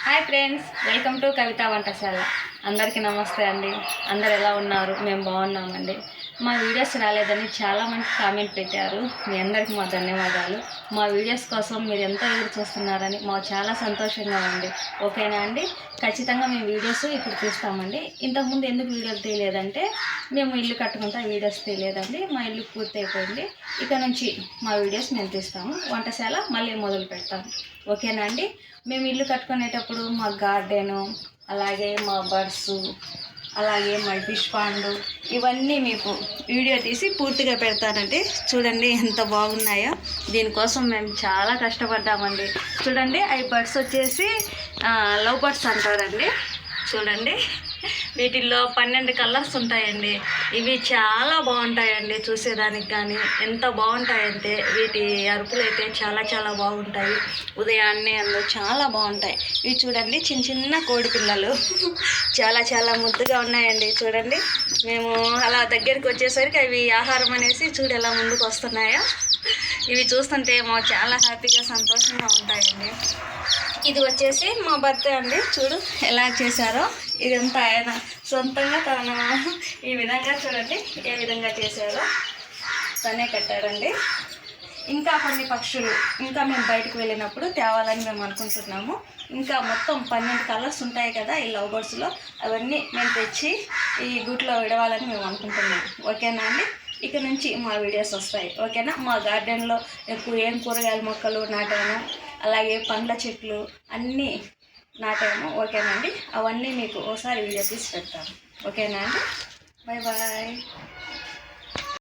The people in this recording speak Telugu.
హాయ్ ఫ్రెండ్స్, వెల్కమ్ టు కవిత వంటశాల. అందరికీ నమస్తే అండి. అందరు ఎలా ఉన్నారు? మేము బాగున్నామండి. మా వీడియోస్ రాలేదని చాలామంది కామెంట్ పెట్టారు. మీ అందరికీ మా ధన్యవాదాలు. మా వీడియోస్ కోసం మీరు ఎంత ఎదురు చూస్తున్నారని మాకు చాలా సంతోషంగా ఉంది. ఓకేనా అండి? ఖచ్చితంగా మేము వీడియోస్ ఇప్పుడు తీస్తామండి. ఇంతకుముందు ఎందుకు వీడియోలు తీయలేదంటే మేము ఇల్లు కట్టుకుంటా వీడియోస్ తీయలేదండి. మా ఇల్లు పూర్తి అయిపోయింది. ఇక నుంచి మా వీడియోస్ మేము తీస్తాము. వంటశాల మళ్ళీ మొదలు పెడతాము. ఓకేనా అండి? మేము ఇల్లు కట్టుకునేటప్పుడు మా గార్డెను, అలాగే మా బర్డ్స్, అలాగే మా ఫిష్ పాండు ఇవన్నీ మీకు వీడియో తీసి పూర్తిగా పెడతానండి. చూడండి ఎంత బాగున్నాయో. దీనికోసం మేము చాలా కష్టపడ్డామండి. చూడండి, అవి బర్డ్స్ వచ్చేసి లవ్ బర్డ్స్ అంటారండి. చూడండి, వీటిల్లో 12 కలర్స్ ఉంటాయండి. ఇవి చాలా బాగుంటాయండి చూసేదానికి. కానీ ఎంత బాగుంటాయంటే వీటి అరుపులు అయితే చాలా చాలా బాగుంటాయి. ఉదయాన్నే అందులో చాలా బాగుంటాయి. ఇవి చూడండి, చిన్న చిన్న కోడి పిల్లలు చాలా చాలా ముద్దుగా ఉన్నాయండి. చూడండి, మేము అలా దగ్గరికి వచ్చేసరికి అవి ఆహారం అనేసి చూడు ఎలా ముందుకు వస్తున్నాయో. ఇవి చూస్తుంటే మాకు చాలా హ్యాపీగా సంతోషంగా ఉంటాయండి. ఇది వచ్చేసి మా భర్త అండి. చూడు ఎలా చేశారో. ఇదంతా ఆయన సొంతంగా తను ఈ విధంగా చూడండి ఏ విధంగా చేశారో తనే కట్టారండి. ఇంకా కొన్ని పక్షులు ఇంకా మేము బయటకు వెళ్ళినప్పుడు తేవాలని మేము అనుకుంటున్నాము. ఇంకా మొత్తం 12 కలర్స్ ఉంటాయి కదా ఈ లవ్ బర్డ్స్లో. అవన్నీ మేము తెచ్చి ఈ గూట్లో విడవాలని మేము అనుకుంటున్నాము. ఓకేనా అండి? ఇక నుంచి మా వీడియోస్ వస్తాయి. ఓకేనా? మా గార్డెన్లో ఏం కూరగాయల మొక్కలు నాటాము, అలాగే పండ్ల చెట్లు అన్నీ నాటాము. ఓకేనా అండి? అవన్నీ మీకు ఒకసారి వీడియో తీసి పెడతాను. ఓకేనా అండి? Bye bye.